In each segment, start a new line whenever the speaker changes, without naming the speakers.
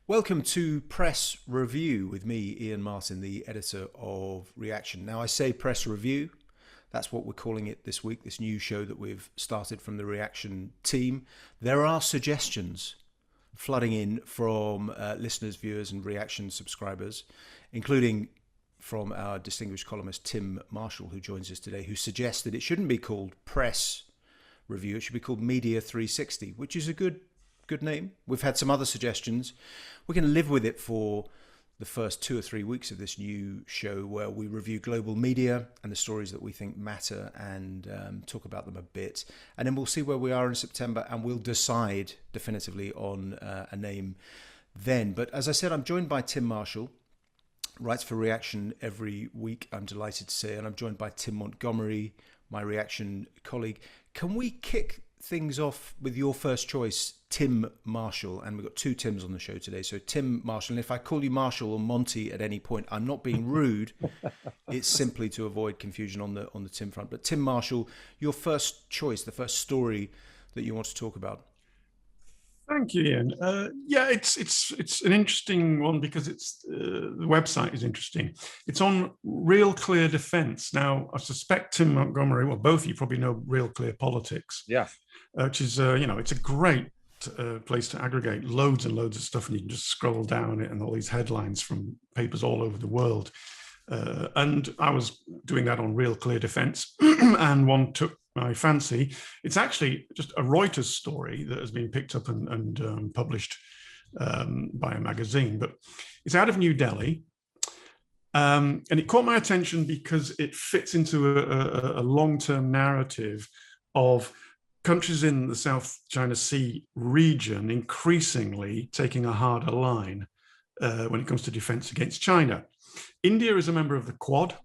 Welcome to Press Review with me, Iain Martin, the editor of Reaction. Now, I say Press Review, that's what we're calling it this week, this new show that we've started from the Reaction team. There are suggestions flooding in from listeners, viewers, and Reaction subscribers, including from our distinguished columnist Tim Marshall, who joins us today, who suggests that it shouldn't be called Press Review, it should be called Media 360, which is a good name. We've had some other suggestions. We can live with it for the first 2 or 3 weeks of this new show, where we review global media and the stories that we think matter and talk about them a bit. And then we'll see where we are in September, and we'll decide definitively on a name then. But as I said, I'm joined by Tim Marshall, writes for Reaction every week, I'm delighted to say, and I'm joined by Tim Montgomerie, my Reaction colleague. Can we kick things off with your first choice, Tim Marshall? And we've got two Tims on the show today. So Tim Marshall, and if I call you Marshall or Monty at any point, I'm not being rude. It's simply to avoid confusion on the Tim front. But Tim Marshall, your first choice, the first story that you want to talk about.
Thank you, Ian. Yeah, it's an interesting one because the website is interesting. It's on Real Clear Defence. Now, I suspect Tim Montgomerie, well, both of you probably know Real Clear Politics.
Yeah.
Which is, it's a great place to aggregate loads and loads of stuff, and you can just scroll down it and all these headlines from papers all over the world. And I was doing that on Real Clear Defence, and one took my fancy. It's actually just a Reuters story that has been picked up and published by a magazine, but it's out of New Delhi. And it caught my attention because it fits into a long-term narrative of countries in the South China Sea region increasingly taking a harder line when it comes to defense against China. India is a member of the Quad.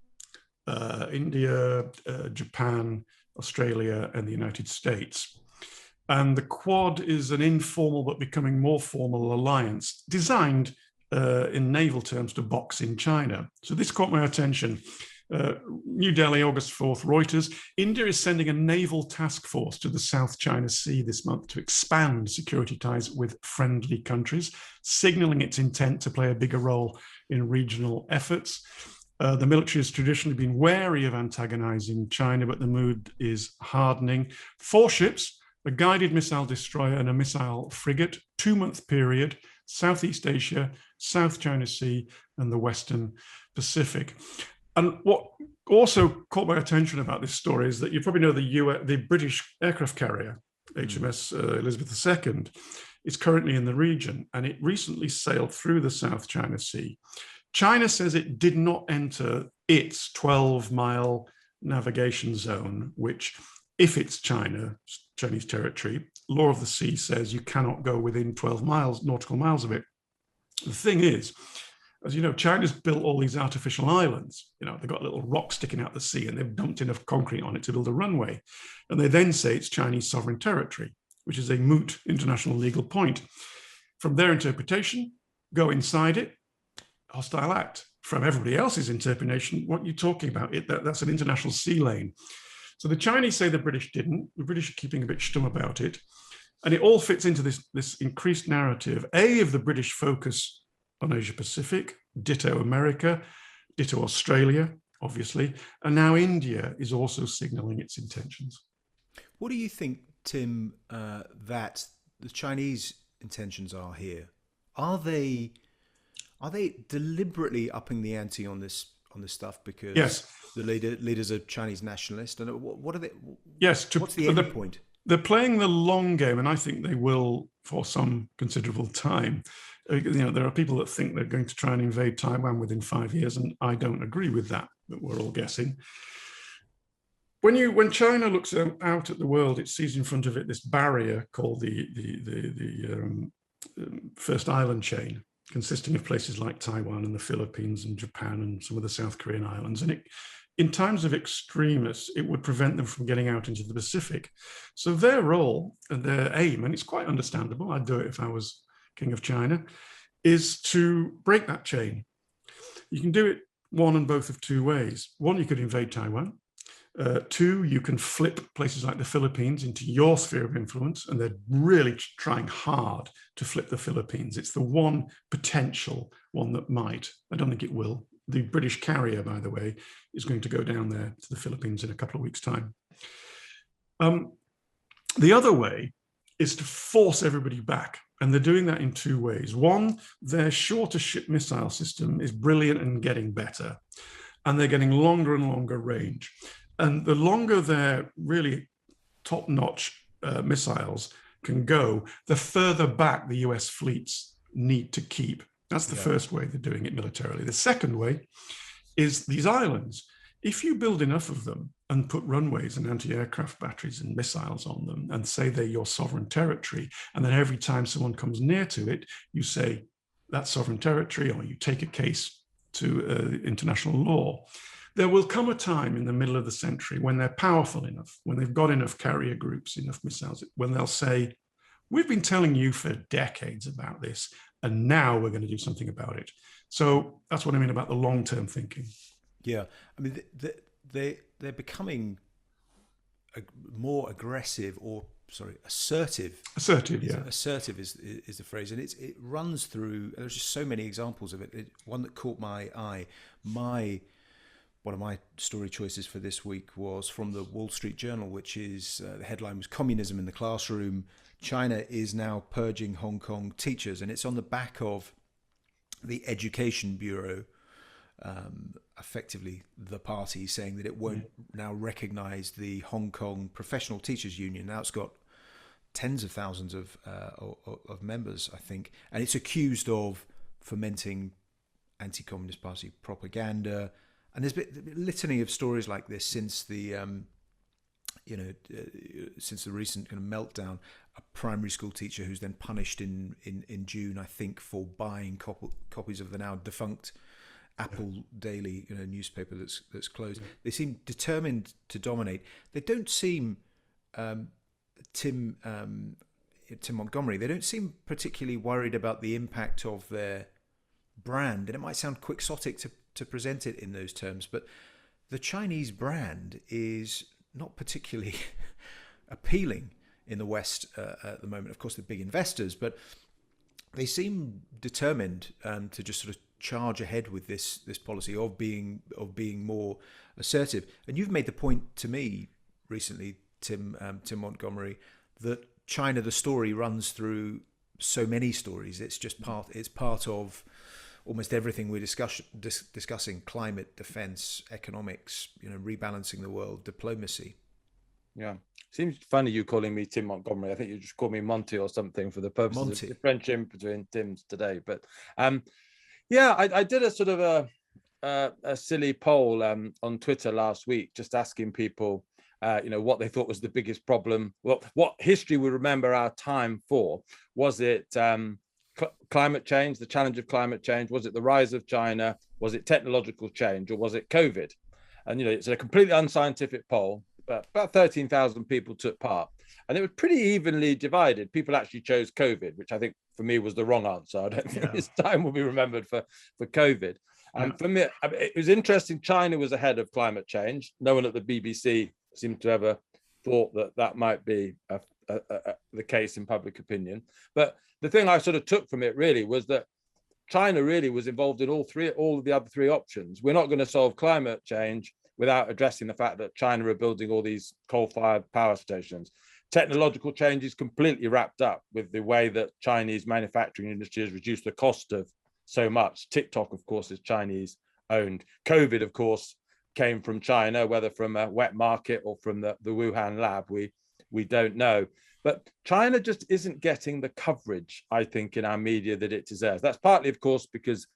India, Japan, Australia, and the United States. And the Quad is an informal but becoming more formal alliance designed in naval terms to box in China. So this caught my attention. New Delhi, August 4th, Reuters. India is sending a naval task force to the South China Sea this month to expand security ties with friendly countries, signaling its intent to play a bigger role in regional efforts. The military has traditionally been wary of antagonizing China, but the mood is hardening. 4 ships, a guided missile destroyer and a missile frigate, 2-month period, Southeast Asia, South China Sea, and the Western Pacific. And what also caught my attention about this story is that you probably know the British aircraft carrier, HMS Elizabeth II, is currently in the region, and it recently sailed through the South China Sea. China says it did not enter its 12-mile navigation zone, which, if it's Chinese territory, law of the sea says you cannot go within 12 nautical miles of it. The thing is, as you know, China's built all these artificial islands. They've got little rocks sticking out the sea, and they've dumped enough concrete on it to build a runway. And they then say it's Chinese sovereign territory, which is a moot international legal point. From their interpretation, go inside it, hostile act. From everybody else's interpretation, what are you talking about? That's an international sea lane. So the Chinese say the British didn't. The British are keeping a bit stum about it. And it all fits into this increased narrative, of the British focus on Asia Pacific, ditto America, ditto Australia, obviously. And now India is also signaling its intentions.
What do you think, Tim, that the Chinese intentions are here? Are they deliberately upping the ante on this stuff because
yes,
the leaders are Chinese nationalists? And what are they?
Yes,
what's the end point?
They're playing the long game, and I think they will for some considerable time. There are people that think they're going to try and invade Taiwan within 5 years, and I don't agree with that. But we're all guessing. When China looks out at the world, it sees in front of it this barrier called the First Island Chain, consisting of places like Taiwan and the Philippines and Japan and some of the South Korean islands. And in times of extremis, it would prevent them from getting out into the Pacific. So their role and their aim, and it's quite understandable, I'd do it if I was King of China, is to break that chain. You can do it one and both of 2 ways. One, you could invade Taiwan, Two, you can flip places like the Philippines into your sphere of influence, and they're really trying hard to flip the Philippines. It's the one potential one that might. I don't think it will. The British carrier, by the way, is going to go down there to the Philippines in a couple of weeks' time. The other way is to force everybody back. And they're doing that in two ways. One, their shorter ship missile system is brilliant and getting better. And they're getting longer and longer range. And the longer their really top-notch missiles can go, the further back the US fleets need to keep. That's the first way they're doing it militarily. The second way is these islands. If you build enough of them and put runways and anti-aircraft batteries and missiles on them and say they're your sovereign territory, and then every time someone comes near to it, you say that's sovereign territory, or you take a case to international law, there will come a time in the middle of the century when they're powerful enough, when they've got enough carrier groups, enough missiles, when they'll say, we've been telling you for decades about this, and now we're going to do something about it. So that's what I mean about the long-term thinking.
Yeah, I mean, they're becoming more aggressive, or assertive.
Assertive, yeah.
Assertive is the phrase, and it runs through. There's just so many examples of it. One that caught my eye, one of my story choices for this week was from the Wall Street Journal, which is the headline was "Communism in the Classroom. China is now purging Hong Kong teachers," and it's on the back of the Education Bureau. Effectively the party saying that it won't now recognise the Hong Kong Professional Teachers Union. Now it's got tens of thousands of members, I think, and it's accused of fomenting anti-Communist Party propaganda. And there's been a litany of stories like this since the since the recent kind of meltdown. A primary school teacher who's then punished in June, I think, for buying copies of the now defunct Apple Daily, newspaper that's closed. They seem determined to dominate. They don't seem Tim Montgomerie. They don't seem particularly worried about the impact of their brand. And it might sound quixotic to present it in those terms, but the Chinese brand is not particularly appealing in the West at the moment. Of course, they're big investors, but they seem determined to just sort of charge ahead with this policy of being more assertive. And you've made the point to me recently, Tim Montgomerie, that China, the story runs through so many stories. It's just part of almost everything we're discussing: climate, defense, economics, rebalancing the world, diplomacy.
Yeah. Seems funny you calling me Tim Montgomerie. I think you just call me Monty or something for the purposes of differentiating between Tims today. But yeah, I did a sort of a silly poll on Twitter last week, just asking people, what they thought was the biggest problem. Well, what history we remember our time for. Was it climate change, the challenge of climate change? Was it the rise of China? Was it technological change? Or was it COVID? And, it's a completely unscientific poll. But about 13,000 people took part, and it was pretty evenly divided. People actually chose COVID, which I think for me was the wrong answer. I don't think this time will be remembered for COVID. And for me, it was interesting. China was ahead of climate change. No one at the BBC seemed to ever thought that might be the case in public opinion. But the thing I sort of took from it really was that China really was involved in all of the other three options. We're not going to solve climate change without addressing the fact that China are building all these coal-fired power stations. Technological change is completely wrapped up with the way that Chinese manufacturing industry has reduced the cost of so much. TikTok, of course, is Chinese owned. COVID, of course, came from China, whether from a wet market or from the Wuhan lab, we don't know. But China just isn't getting the coverage, I think, in our media that it deserves. That's partly, of course, because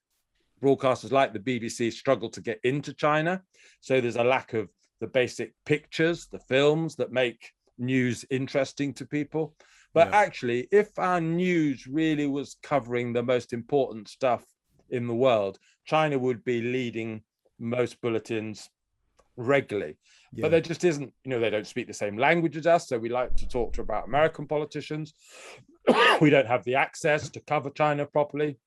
broadcasters like the BBC struggle to get into China. So there's a lack of the basic pictures, the films that make news interesting to people. But actually, if our news really was covering the most important stuff in the world, China would be leading most bulletins regularly. But there just isn't, they don't speak the same language as us. So we like to talk about American politicians. We don't have the access to cover China properly.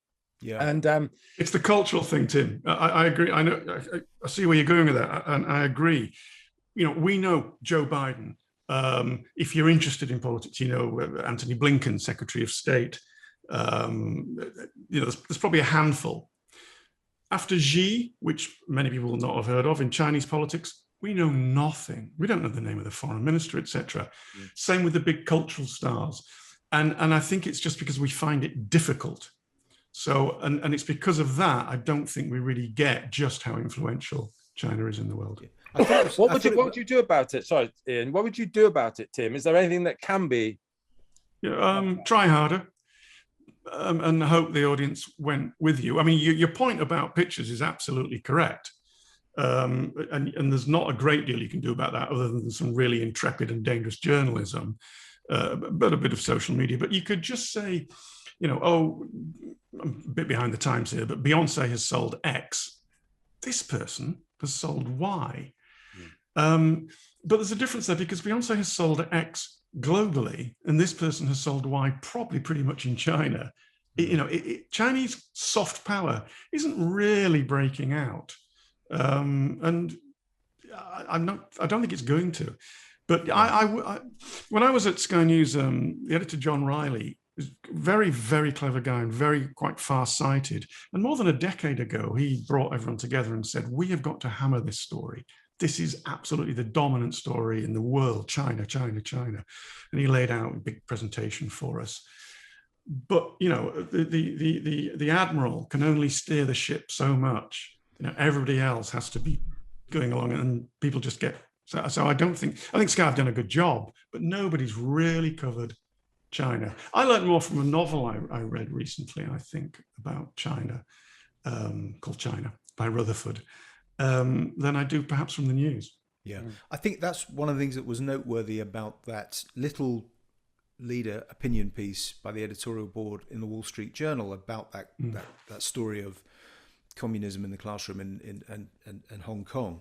Yeah, and
it's the cultural thing, Tim. I agree. I know. I see where you're going with that, and I agree. we know Joe Biden. If you're interested in politics, Antony Blinken, Secretary of State. There's probably a handful. After Xi, which many people will not have heard of in Chinese politics, we know nothing. We don't know the name of the foreign minister, etc. Same with the big cultural stars. And I think it's just because we find it difficult. So, and it's because of that, I don't think we really get just how influential China is in the world.
What would you do about it? Sorry, Iain, what would you do about it, Tim? Is there anything that can be?
Try harder. And hope the audience went with you. I mean, your point about pictures is absolutely correct. And there's not a great deal you can do about that other than some really intrepid and dangerous journalism, but a bit of social media. But you could just say, I'm a bit behind the times here, but Beyonce has sold X. This person has sold Y. But there's a difference there because Beyonce has sold X globally, and this person has sold Y probably pretty much in China. Chinese soft power isn't really breaking out, and I don't think it's going to. But when I was at Sky News, the editor John Riley is a very, very clever guy and quite far-sighted. And more than a decade ago, he brought everyone together and said, "We have got to hammer this story. This is absolutely the dominant story in the world, China, China, China." And he laid out a big presentation for us. But, the admiral can only steer the ship so much. Everybody else has to be going along and people just get... So I think Sky have done a good job, but nobody's really covered China. I learned more from a novel I read recently, I think, about China, called China by Rutherford. Than I do perhaps from the news.
Yeah, I think that's one of the things that was noteworthy about that little leader opinion piece by the editorial board in the Wall Street Journal about that story of communism in the classroom in Hong Kong,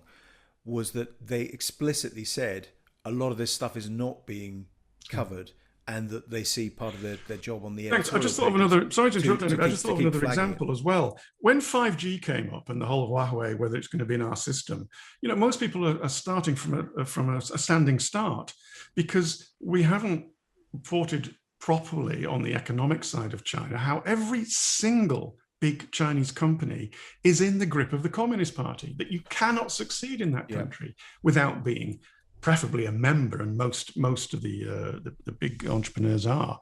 was that they explicitly said a lot of this stuff is not being covered. And that they see part of their job on the editorial.
Thanks. I just thought of another. Sorry to interrupt. I just thought of another example as well. When 5G came up and the whole of Huawei, whether it's going to be in our system, most people are starting from a standing start because we haven't reported properly on the economic side of China how every single big Chinese company is in the grip of the Communist Party. That you cannot succeed in that country without being preferably a member, and most of the big entrepreneurs are.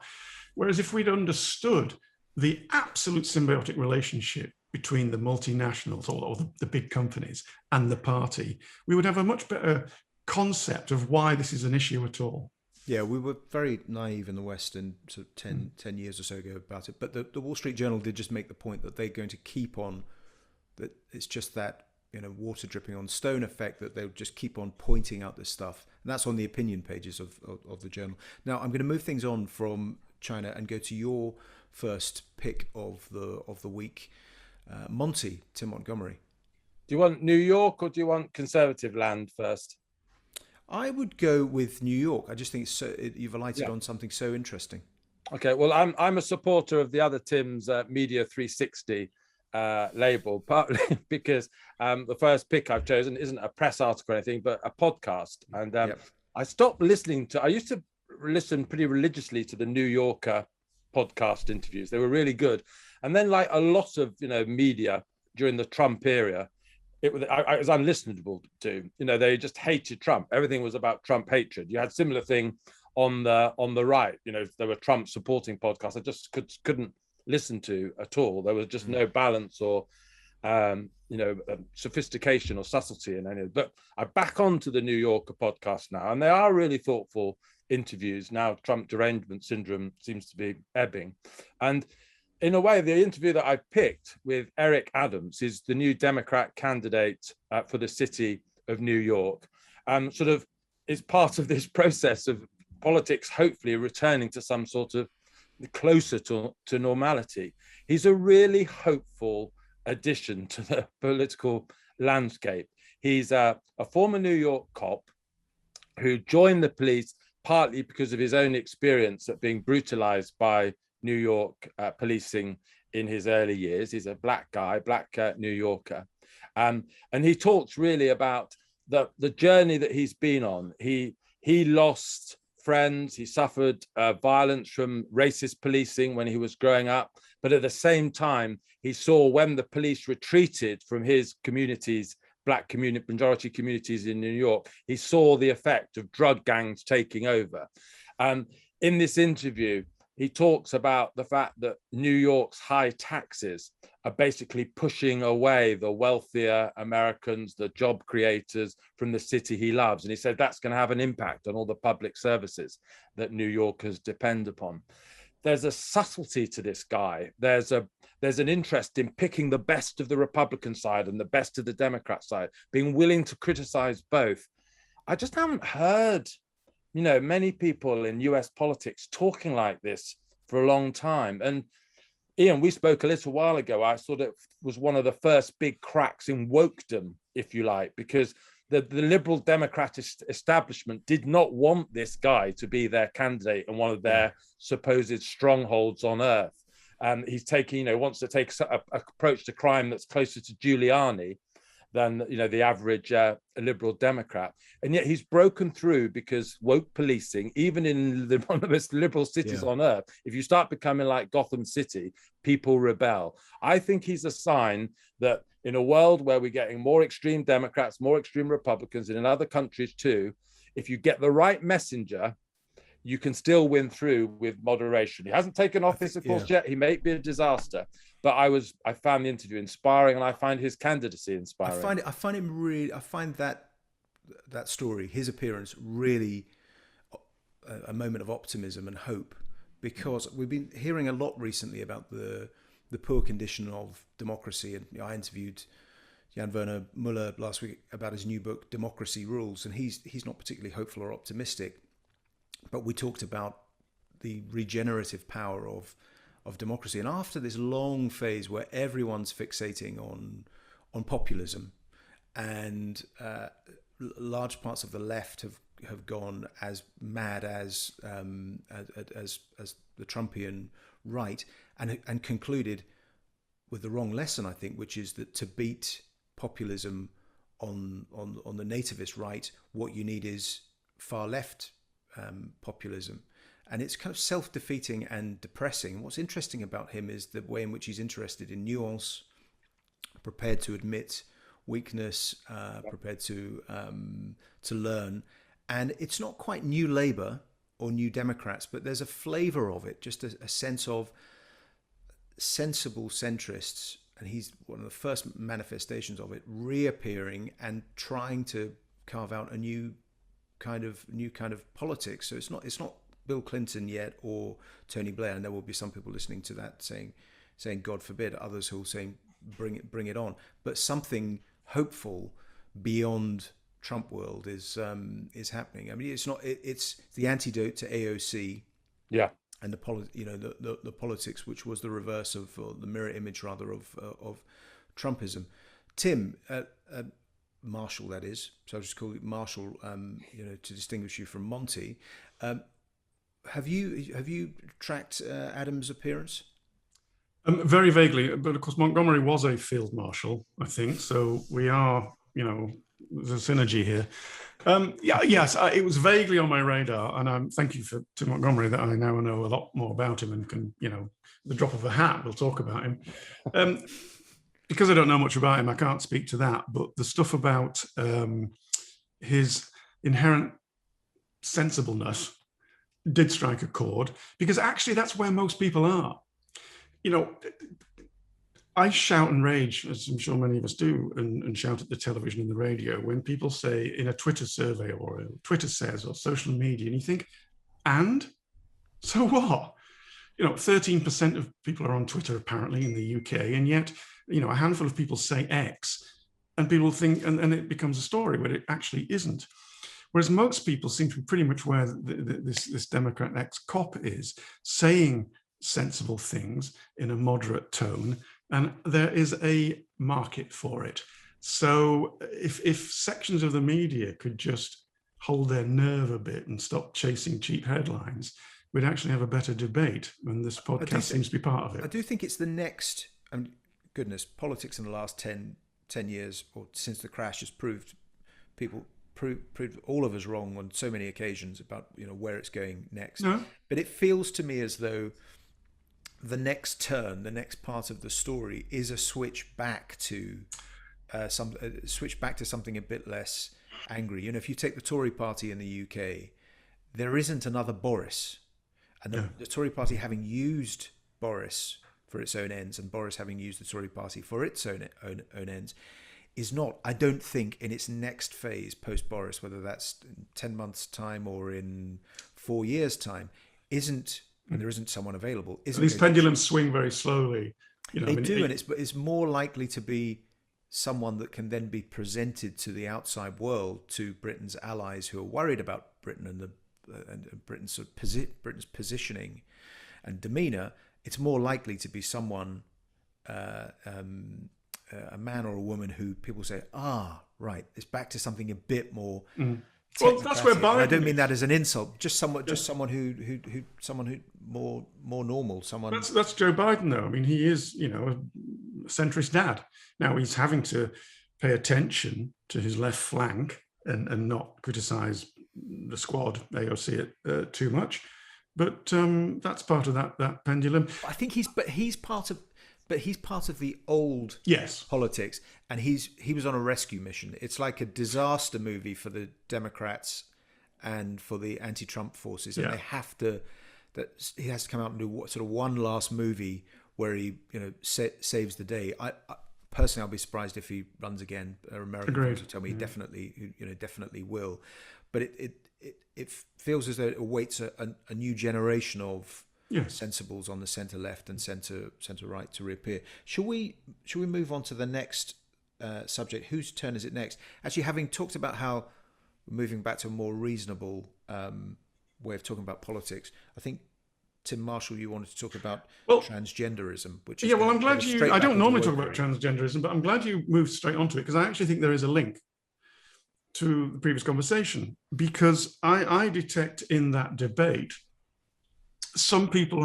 Whereas if we'd understood the absolute symbiotic relationship between the multinationals or the big companies and the party, we would have a much better concept of why this is an issue at all.
Yeah, we were very naive in the West in sort of 10 years or so ago about it. But the Wall Street Journal did just make the point that they're going to keep on, that it's just that water dripping on stone effect, that they'll just keep on pointing out this stuff. And that's on the opinion pages of the journal. Now, I'm going to move things on from China and go to your first pick of the week. Tim Montgomerie.
Do you want New York or do you want conservative land first?
I would go with New York. I just think you've alighted on something so interesting.
Okay, well, I'm a supporter of the other Tim's Media 360 label, partly because the first pick I've chosen isn't a press article or anything, but a podcast. And I stopped listening I used to listen pretty religiously to the New Yorker podcast interviews. They were really good. And then, like a lot of media during the Trump era, it was unlistenable to. They just hated Trump. Everything was about Trump hatred. You had similar thing on the right. There were Trump supporting podcasts I just couldn't listen to at all. There was just no balance or sophistication or subtlety in any of it. But I back onto the New Yorker podcast now, and they are really thoughtful interviews. Now Trump derangement syndrome seems to be ebbing. And in a way, the interview that I picked with Eric Adams is the new Democrat candidate for the city of New York. Sort of is part of this process of politics hopefully returning to some sort of closer to normality. He's a really hopeful addition to the political landscape. He's a former New York cop who joined the police partly because of his own experience at being brutalized by New York policing in his early years. He's a black guy, black New Yorker. And he talks really about the journey that he's been on. He lost friends. He suffered violence from racist policing when he was growing up. But at the same time, he saw when the police retreated from his communities, Black community, majority communities in New York, he saw the effect of drug gangs taking over. In this interview, he talks about the fact that New York's high taxes are basically pushing away the wealthier Americans, the job creators from the city he loves. And he said that's going to have an impact on all the public services that New Yorkers depend upon. There's a subtlety to this guy. There's an interest in picking the best of the Republican side and the best of the Democrat side, being willing to criticize both. I just haven't heard, many people in US politics talking like this for a long time. And Iain, we spoke a little while ago. I thought it was one of the first big cracks in wokedom, if you like, because the liberal Democrat establishment did not want this guy to be their candidate and one of their supposed strongholds on earth. He's taking, wants to take an approach to crime that's closer to Giuliani than the average liberal Democrat, and yet he's broken through because woke policing, even in one of the most liberal cities on earth, if you start becoming like Gotham City, people rebel. I think he's a sign that in a world where we're getting more extreme Democrats, more extreme Republicans, and in other countries too, if you get the right messenger, you can still win through with moderation. He hasn't taken office, of course, yet. He may be a disaster, but I found the interview inspiring, and I find his candidacy inspiring.
I find that story, his appearance, really a moment of optimism and hope, because we've been hearing a lot recently about the poor condition of democracy. And I interviewed Jan Werner Muller last week about his new book, Democracy Rules, and he's not particularly hopeful or optimistic. But we talked about the regenerative power of democracy. And after this long phase where everyone's fixating on populism, and large parts of the left have gone as mad as the Trumpian right, and concluded with the wrong lesson, I think, which is that to beat populism on the nativist right, what you need is far left populism. And it's kind of self-defeating and depressing. What's interesting about him is the way in which he's interested in nuance, prepared to admit weakness, prepared to learn. And it's not quite New Labour or New Democrats, but there's a flavour of it, just a sense of sensible centrists. And he's one of the first manifestations of it, reappearing and trying to carve out a new kind of politics. So it's not Bill Clinton yet or Tony Blair, and there will be some people listening to that saying God forbid, others who will say bring it on. But something hopeful beyond Trump world is happening. I mean, it's the antidote to AOC, and the politics, which was the reverse of, or the mirror image rather of Trumpism. Tim, Marshall, that is. So I'll just call it Marshall, to distinguish you from Monty. Have you tracked Adams' appearance?
Very vaguely, but of course Montgomerie was a field marshal, I think. So we are, there's a synergy here. Yes, it was vaguely on my radar, and thank you to Montgomerie that I now know a lot more about him and can, the drop of a hat, we'll talk about him. Because I don't know much about him, I can't speak to that. But the stuff about his inherent sensibleness did strike a chord, because actually that's where most people are. I shout and rage, as I'm sure many of us do, and shout at the television and the radio when people say in a Twitter survey or a Twitter says or social media, and you think, and? So what? 13% of people are on Twitter apparently in the UK, and yet, a handful of people say X, and people think, and it becomes a story where it actually isn't. Whereas most people seem to be pretty much where this Democrat ex-cop is, saying sensible things in a moderate tone, and there is a market for it. So if sections of the media could just hold their nerve a bit and stop chasing cheap headlines, we'd actually have a better debate, and this podcast seems to be part of it.
I do think it's the next, goodness, politics in the last 10 years, or since the crash, has proved people proved all of us wrong on so many occasions about where it's going next.
No.
But it feels to me as though the next turn, the next part of the story, is a switch back to something a bit less angry. If you take the Tory party in the UK, there isn't another Boris, and the Tory party having used Boris for its own ends, and Boris having used the Tory party for its own ends, is not, I don't think, in its next phase post Boris, whether that's in 10 months' time or in 4 years' time, isn't. And there isn't someone available.
These pendulums swing very slowly.
They do, and it's more likely to be someone that can then be presented to the outside world, to Britain's allies who are worried about Britain and Britain's Britain's positioning and demeanour. It's more likely to be someone, a man or a woman who people say, right, it's back to something a bit more.
Well, that's where Biden.
I don't mean that as an insult. Just someone who more normal. Someone.
That's Joe Biden, though. I mean, he is, a centrist dad. Now he's having to pay attention to his left flank and not criticise the squad, AOC, it too much. But that's part of that pendulum.
I think he's part of the old politics, and he was on a rescue mission. It's like a disaster movie for the Democrats and for the anti-Trump forces, and he has to come out and do sort of one last movie where he saves the day. I personally, I'll be surprised if he runs again. American friends will tell me he definitely will, but it feels as though it awaits a new generation of sensibles on the centre left and centre right to reappear. Shall we move on to the next subject? Whose turn is it next? Actually, having talked about how we're moving back to a more reasonable way of talking about politics, I think Tim Marshall, you wanted to talk about transgenderism, which is
I'm glad you. I don't normally talk about transgenderism, but I'm glad you moved straight onto it, because I actually think there is a link to the previous conversation, because I detect in that debate some people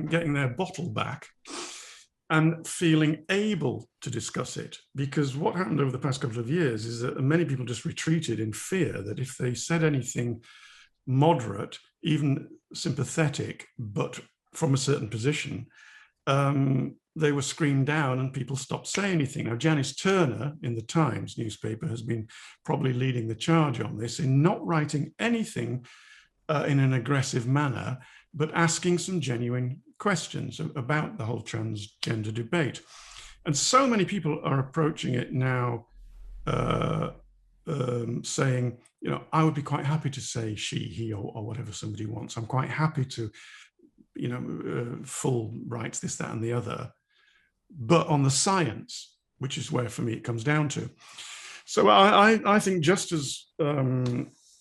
getting their bottle back and feeling able to discuss it. Because what happened over the past couple of years is that many people just retreated in fear that if they said anything moderate, even sympathetic, but from a certain position, they were screamed down and people stopped saying anything. Now, Janice Turner in the Times newspaper has been probably leading the charge on this, in not writing anything in an aggressive manner, but asking some genuine questions about the whole transgender debate. And so many people are approaching it now saying, I would be quite happy to say she, he, or whatever somebody wants. I'm quite happy to, full rights, this, that, and the other. But on the science, which is where, for me, it comes down to. So I think just as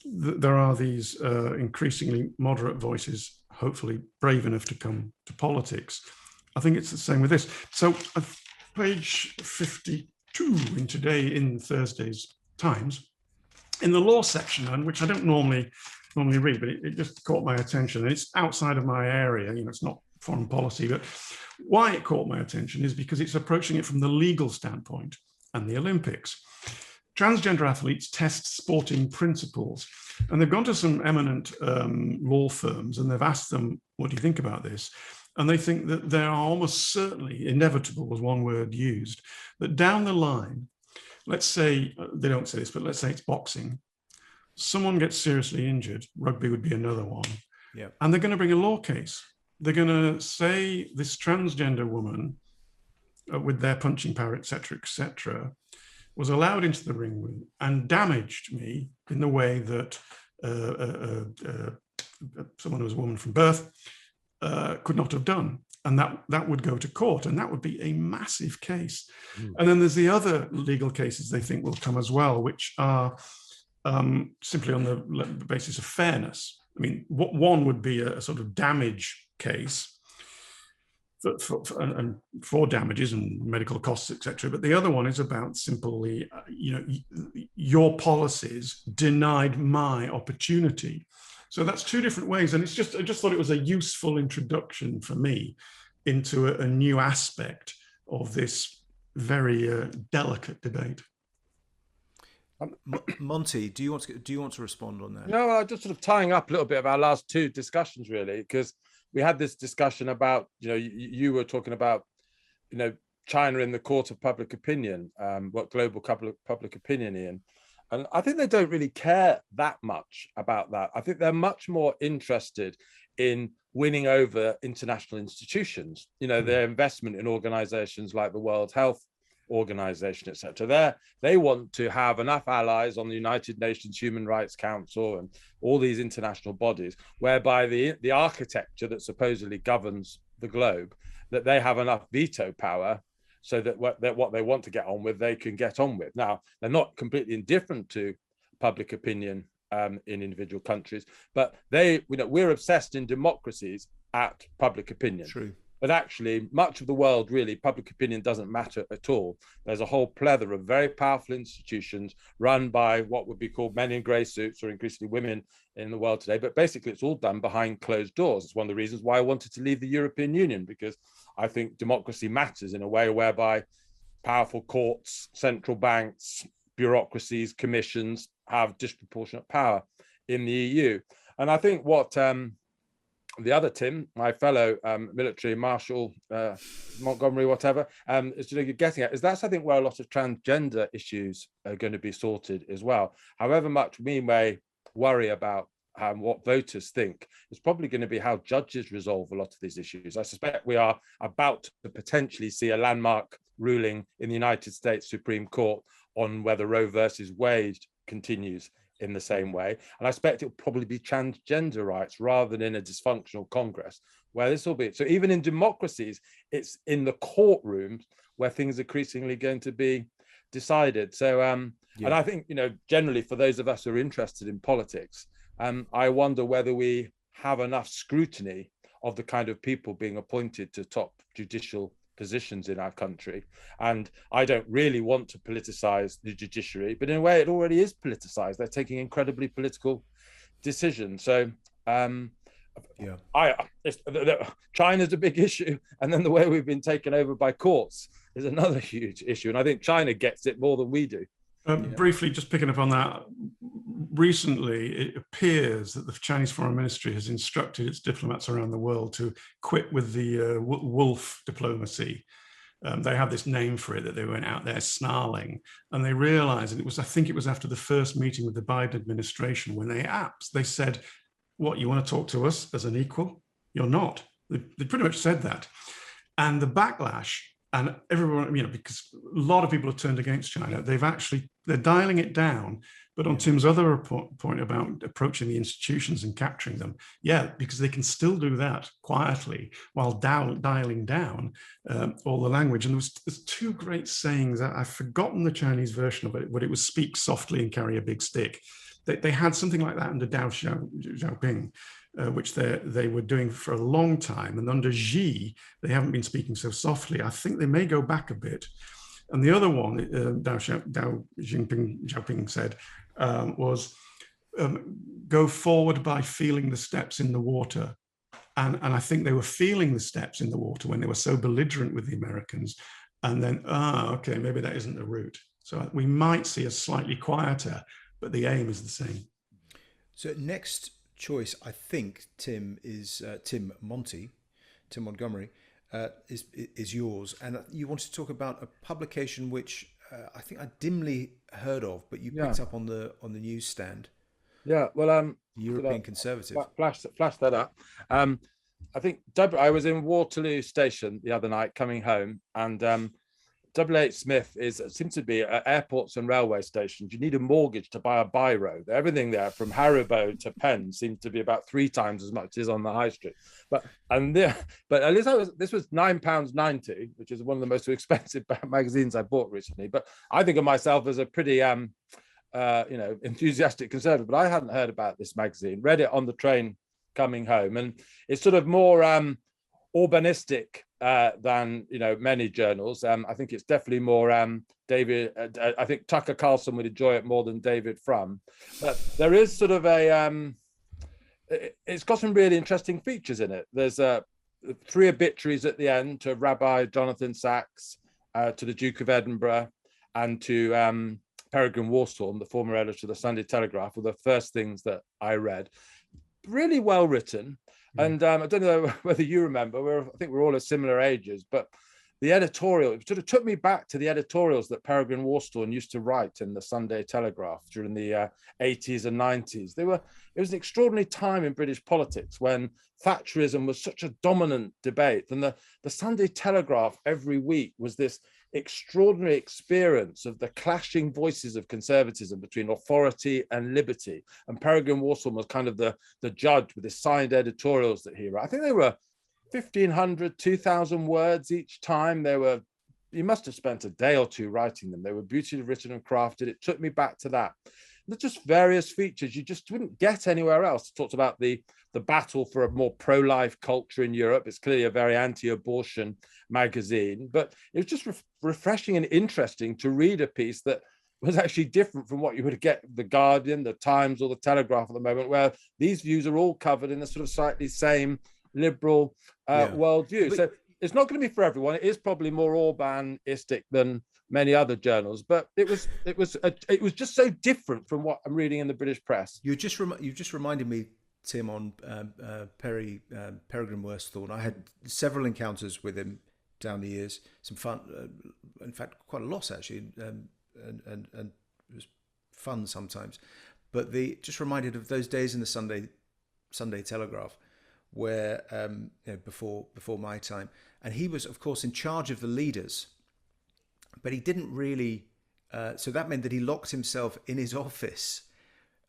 there are these increasingly moderate voices, hopefully brave enough to come to politics, I think it's the same with this. So page 52 in Thursday's Times, in the law section, and which I don't normally read, but it just caught my attention. And it's outside of my area, it's not foreign policy, but why it caught my attention is because it's approaching it from the legal standpoint and the Olympics. Transgender athletes test sporting principles, and they've gone to some eminent law firms and they've asked them, what do you think about this? And they think that they are almost certainly, inevitable was one word used, that down the line, let's say, they don't say this, but let's say it's boxing, someone gets seriously injured, rugby would be another one, and they're going to bring a law case. They're going to say this transgender woman with their punching power, et cetera, was allowed into the ring and damaged me in the way that someone who was a woman from birth could not have done. And that would go to court, and that would be a massive case. And then there's the other legal cases they think will come as well, which are simply on the basis of fairness. I mean, one would be a sort of damage case for damages and medical costs, etc. But the other one is about simply, your policies denied my opportunity. So that's two different ways. And I just thought it was a useful introduction for me into a new aspect of this very delicate debate.
Monty, do you want to respond on that?
No, I'm just sort of tying up a little bit of our last two discussions, really, because we had this discussion about, you were talking about, China in the court of public opinion, what global public opinion, Ian. And I think they don't really care that much about that. I think they're much more interested in winning over international institutions, their investment in organizations like the World Health Organization, etc. They want to have enough allies on the United Nations Human Rights Council and all these international bodies, whereby the architecture that supposedly governs the globe, that they have enough veto power so that what they want to get on with, they can get on with. Now, they're not completely indifferent to public opinion in individual countries, but we're obsessed in democracies at public opinion.
True.
But actually, much of the world, really, public opinion doesn't matter at all. There's a whole plethora of very powerful institutions run by what would be called men in grey suits, or increasingly women in the world today. But basically, it's all done behind closed doors. It's one of the reasons why I wanted to leave the European Union, because I think democracy matters in a way whereby powerful courts, central banks, bureaucracies, commissions have disproportionate power in the EU. And I think what the other Tim, my fellow military marshal, Montgomerie, whatever, is getting at, is that's, I think, where a lot of transgender issues are going to be sorted as well. However much we may worry about what voters think, it's probably going to be how judges resolve a lot of these issues. I suspect we are about to potentially see a landmark ruling in the United States Supreme Court on whether Roe versus Wade continues in the same way. And I expect it will probably be transgender rights rather than in a dysfunctional Congress where this will be. So even in democracies, it's in the courtrooms where things are increasingly going to be decided. So, and I think, generally for those of us who are interested in politics, I wonder whether we have enough scrutiny of the kind of people being appointed to top judicial positions in our country. And I don't really want to politicize the judiciary, but in a way it already is politicized. They're taking incredibly political decisions. So China's a big issue, and then the way we've been taken over by courts is another huge issue, and I think China gets it more than we do.
Briefly, just picking up on that, recently it appears that the Chinese Foreign Ministry has instructed its diplomats around the world to quit with the wolf diplomacy. They have this name for it, that they went out there snarling, and they realized, and I think it was after the first meeting with the Biden administration, when they said, what, you want to talk to us as an equal? You're not. They pretty much said that. And the backlash, and everyone, because a lot of people have turned against China, they're dialing it down. But on Tim's other point about approaching the institutions and capturing them, because they can still do that quietly while dialing down all the language. And there's two great sayings. I've forgotten the Chinese version of it, but it was speak softly and carry a big stick. They had something like that under Deng Xiaoping, which they were doing for a long time. And under Xi, they haven't been speaking so softly. I think they may go back a bit. And the other one, Deng Xiaoping said, was go forward by feeling the steps in the water. And I think they were feeling the steps in the water when they were so belligerent with the Americans. And then, okay, maybe that isn't the route. So we might see a slightly quieter, but the aim is the same.
So next choice, I think, Tim, is Tim Montgomerie, is yours. And you want to talk about a publication which I think I dimly heard of, but you picked up on the newsstand.
Yeah, well,
European Conservative.
Flash that up. I think I was in Waterloo Station the other night coming home, and WH Smith seems to be at airports and railway stations. You need a mortgage to buy a biro. Everything there, from Haribo to Penn, seems to be about 3 times as much as on the high street. But at least this was £9.90, which is one of the most expensive magazines I bought recently. But I think of myself as a pretty enthusiastic conservative, but I hadn't heard about this magazine. Read it on the train coming home, and it's sort of more urbanistic than many journals. I think it's definitely more David. I think Tucker Carlson would enjoy it more than David Frum. But there is sort of it's got some really interesting features in it. There's 3 obituaries at the end to Rabbi Jonathan Sacks, to the Duke of Edinburgh, and to Peregrine Worsthorne, the former editor of the Sunday Telegraph, were the first things that I read. Really well written. And I don't know whether you remember, I think we're all at similar ages, but the editorial, it sort of took me back to the editorials that Peregrine Worsthorne used to write in the Sunday Telegraph during the 80s and 90s. It was an extraordinary time in British politics when Thatcherism was such a dominant debate. And the Sunday Telegraph every week was this extraordinary experience of the clashing voices of conservatism between authority and liberty. And Peregrine Worsthorne was kind of the judge with his signed editorials that he wrote. I think they were 1,500, 2,000 words each time. You must have spent a day or two writing them. They were beautifully written and crafted. It took me back to that. There's just various features you just wouldn't get anywhere else. It talks about the battle for a more pro-life culture in Europe. It's clearly a very anti-abortion magazine, but it was just refreshing and interesting to read a piece that was actually different from what you would get The Guardian, The Times, or The Telegraph at the moment, where these views are all covered in the sort of slightly same liberal worldview. So it's not going to be for everyone. It is probably more Orbanistic than many other journals, but it was just so different from what I'm reading in the British press.
You just reminded me, Tim, on Peregrine Worsthorne. I had several encounters with him down the years. Some fun, in fact, quite a lot actually, and it was fun sometimes. But just reminded of those days in the Sunday Telegraph, where before my time, and he was of course in charge of the leaders, but he didn't really. So that meant that he locked himself in his office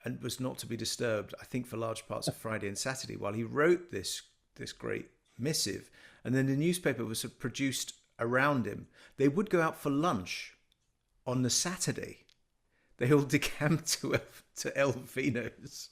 and was not to be disturbed, I think, for large parts of Friday and Saturday while he wrote this great missive. And then the newspaper was sort of produced around him. They would go out for lunch on the Saturday. They all decamped to El Vino's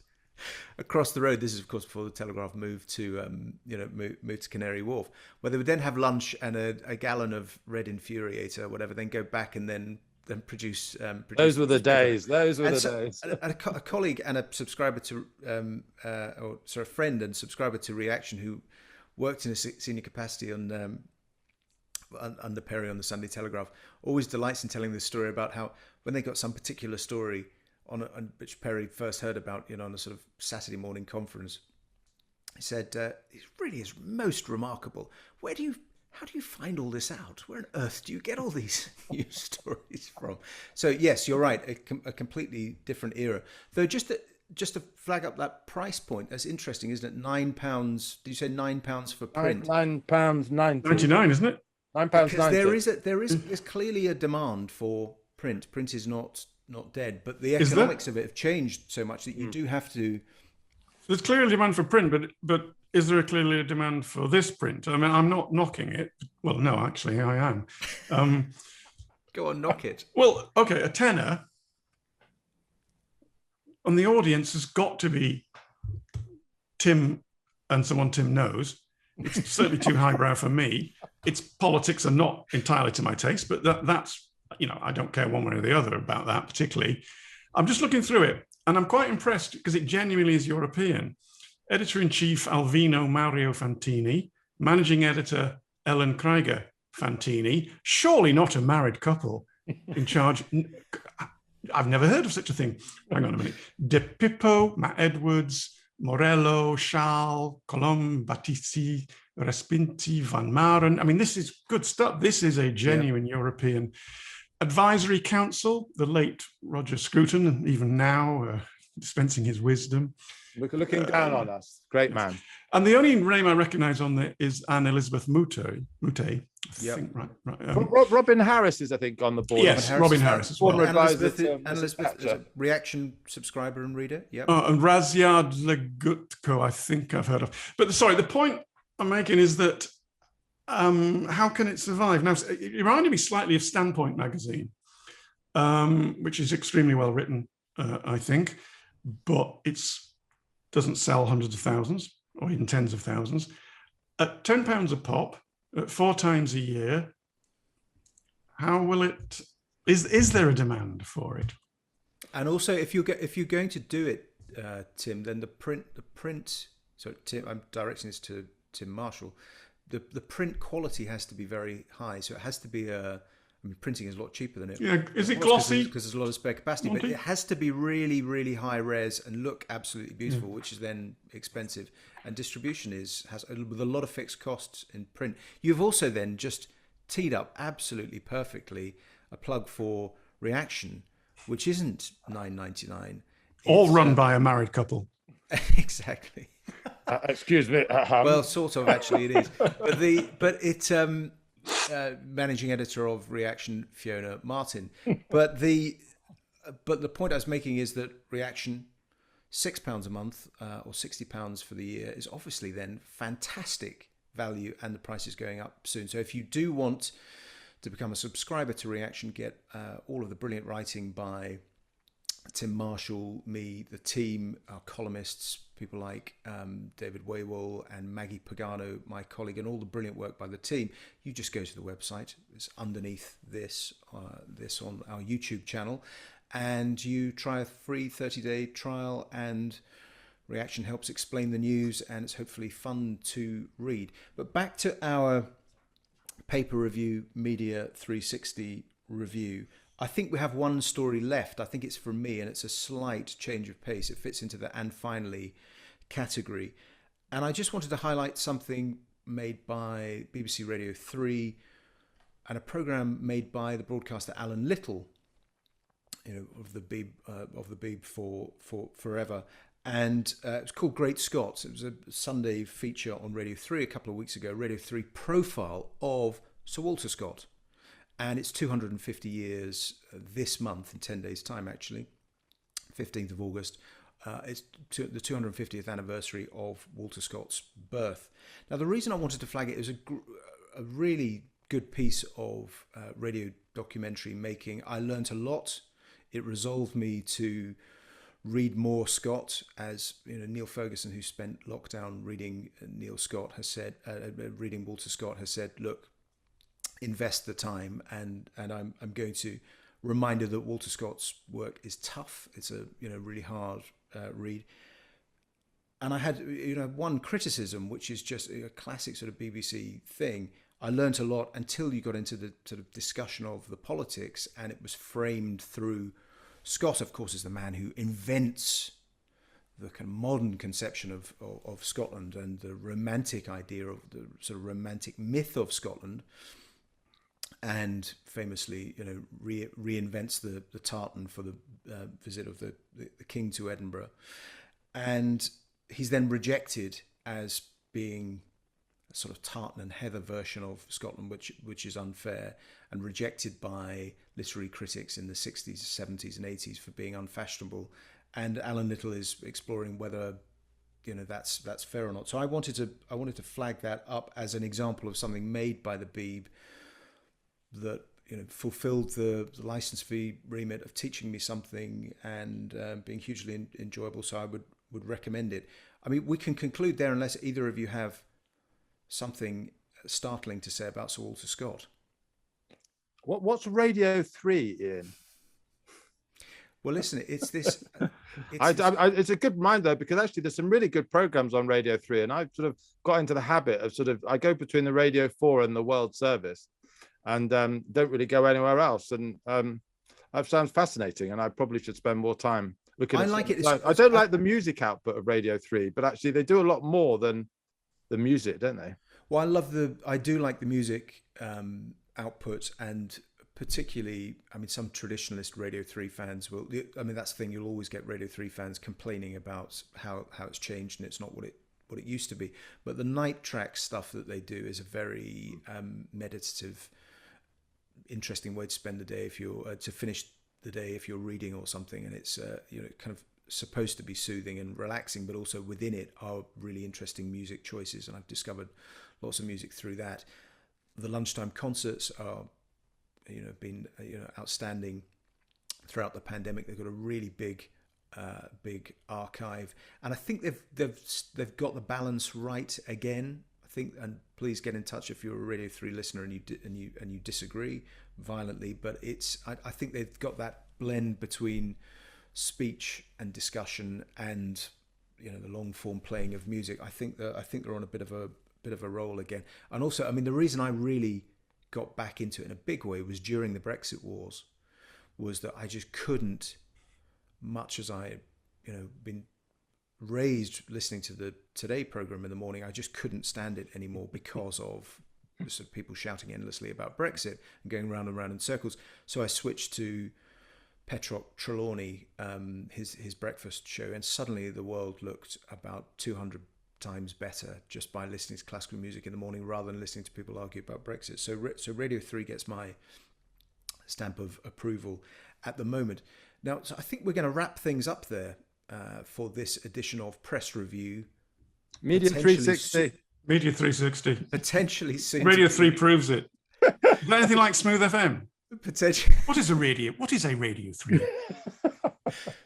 across the road. This is, of course, before the Telegraph moved to moved to Canary Wharf, where they would then have lunch and a gallon of Red Infuriator, whatever, then go back and then produce.
Those were the days. Those were the days.
A colleague and a subscriber to, a friend and subscriber to Reaction, who worked in a senior capacity under Perry on the Sunday Telegraph, always delights in telling this story about how when they got some particular story on which Perry first heard about, on a sort of Saturday morning conference, he said, "It really is most remarkable. How do you find all this out? Where on earth do you get all these news stories from?" So yes, you're right, a completely different era. Though just to flag up that price point, that's interesting, isn't it? £9. Did you say £9 for print?
£9.99, isn't it?
£9.90.
There's clearly a demand for print. Print is not dead, but the economics of it have changed so much that you do have to.
There's clearly a demand for print, but is there clearly a demand for this print? I mean, I'm not knocking it. Well, no, actually, I am.
Go on, knock it.
Well, okay, a tenner. And the audience has got to be Tim and someone Tim knows. It's certainly too highbrow for me. Its politics are not entirely to my taste, but that's, I don't care one way or the other about that particularly. I'm just looking through it, and I'm quite impressed because it genuinely is European. Editor-in-Chief Alvino Mario Fantini, managing editor Ellen Krieger Fantini, surely not a married couple, in charge. I've never heard of such a thing. Hang on a minute. De Pippo, Matt Edwards, Morello, Charles, Colomb, Battisti, Respinti, Van Maren. I mean, this is good stuff. This is a genuine European. Advisory Council, the late Roger Scruton, and even now dispensing his wisdom.
Looking down on us. Great man.
And the only name I recognise on there is Anne Elizabeth Mute.
Robin Harris is, I think, on the board.
Yes, Robin Harris as well.
Anne Elizabeth is a Reaction subscriber and reader. Yeah.
And Razyad Legutko, I think I've heard of. But sorry, the point I'm making is that how can it survive? Now, it reminded me slightly of Standpoint magazine, which is extremely well written, I think, but it doesn't sell hundreds of thousands or even tens of thousands. At £10 a pop, 4 times a year, how will it? Is there a demand for it?
And also, if you're going to do it, Tim, then the print. So, Tim, I'm directing this to Tim Marshall. The print quality has to be very high. So it has to be a I mean, printing is a lot cheaper than it.
Yeah, is it glossy?
Because there's a lot of spare capacity, but it has to be really, really high res and look absolutely beautiful, which is then expensive. And distribution has with a lot of fixed costs in print. You've also then just teed up absolutely perfectly a plug for Reaction, which isn't $9.99.
All run by a married couple.
Exactly.
Excuse me.
Well, sort of, actually, it is. But it's managing editor of Reaction, Fiona Martin. But the point I was making is that Reaction, £6 a month or £60 for the year, is obviously then fantastic value, and the price is going up soon. So if you do want to become a subscriber to Reaction, get all of the brilliant writing by Tim Marshall, me, the team, our columnists, people like David Waywell and Maggie Pagano, my colleague, and all the brilliant work by the team, you just go to the website. It's underneath this on our YouTube channel, and you try a free 30-day trial, and Reaction helps explain the news, and it's hopefully fun to read. But back to our paper review, Media 360 review. I think we have one story left. I think it's from me, and it's a slight change of pace. It fits into the "and finally" category. And I just wanted to highlight something made by BBC Radio 3 and a programme made by the broadcaster Allan Little, of the Beeb for forever. And it was called Great Scots. It was a Sunday feature on Radio 3 a couple of weeks ago, Radio 3 profile of Sir Walter Scott. And it's 250 years this month, in 10 days' time, actually, 15th of August. It's the 250th anniversary of Walter Scott's birth. Now, the reason I wanted to flag it is a really good piece of radio documentary making. I learnt a lot. It resolved me to read more Scott, as Neil Ferguson, who spent lockdown reading reading Walter Scott, has said, look, invest the time, and I'm going to remind her that Walter Scott's work is tough. It's a really hard read. And I had one criticism, which is just a classic sort of BBC thing. I learnt a lot until you got into the sort of discussion of the politics, and it was framed through Scott, of course, is the man who invents the kind of modern conception of Scotland and the romantic idea of the sort of romantic myth of Scotland, and famously, reinvents the tartan for the visit of the king to Edinburgh. And he's then rejected as being a sort of tartan and heather version of Scotland, which is unfair, and rejected by literary critics in the 60s, 70s and 80s for being unfashionable. And Allan Little is exploring whether that's fair or not. So I wanted to flag that up as an example of something made by the Beeb that fulfilled the license fee remit of teaching me something and being hugely enjoyable. So I would recommend it. I mean, we can conclude there unless either of you have something startling to say about Sir Walter Scott.
What's Radio 3, Ian?
Well, listen, it's this.
It's a good reminder, because actually there's some really good programs on Radio 3, and I've sort of got into the habit of I go between the Radio 4 and the World Service, and don't really go anywhere else. And that sounds fascinating, and I probably should spend more time looking at it. I don't like the music output of Radio 3, but actually they do a lot more than the music, don't they?
Well, I do like the music output, and particularly, I mean, some traditionalist Radio 3 fans will, I mean, that's the thing, you'll always get Radio 3 fans complaining about how it's changed and it's not what it used to be. But the night track stuff that they do is a very meditative, interesting way to spend the day, if you're to finish the day if you're reading or something, and it's kind of supposed to be soothing and relaxing, but also within it are really interesting music choices, and I've discovered lots of music through that. The lunchtime concerts are been outstanding throughout the pandemic. They've got a really big archive, and I think they've got the balance right again. I think, and please get in touch if you're a Radio 3 listener and you disagree violently, but I think they've got that blend between speech and discussion and the long form playing of music. I think they're on a bit of a roll again. And also, I mean, the reason I really got back into it in a big way was during the Brexit wars, was that I just couldn't, much as I, been raised listening to the Today program in the morning, I just couldn't stand it anymore because of the sort of people shouting endlessly about Brexit and going round and round in circles. So I switched to Petrock Trelawney, his breakfast show, and suddenly the world looked about 200 times better just by listening to classical music in the morning rather than listening to people argue about Brexit. So Radio 3 gets my stamp of approval at the moment. Now, so I think we're going to wrap things up there for this edition of Press Review.
Media 360.
Media 360.
Potentially soon.
Radio 3 proves it. Is that anything like Smooth FM?
Potentially.
What is a radio 3?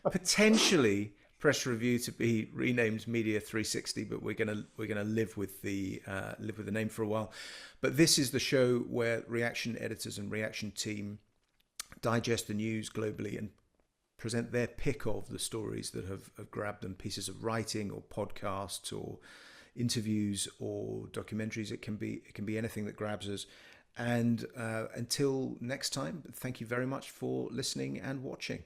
Potentially Press Review to be renamed Media 360, but we're gonna live with the name for a while. But this is the show where reaction editors and reaction team digest the news globally and present their pick of the stories that have grabbed them, pieces of writing or podcasts or interviews or documentaries. It can be anything that grabs us. And until next time, thank you very much for listening and watching.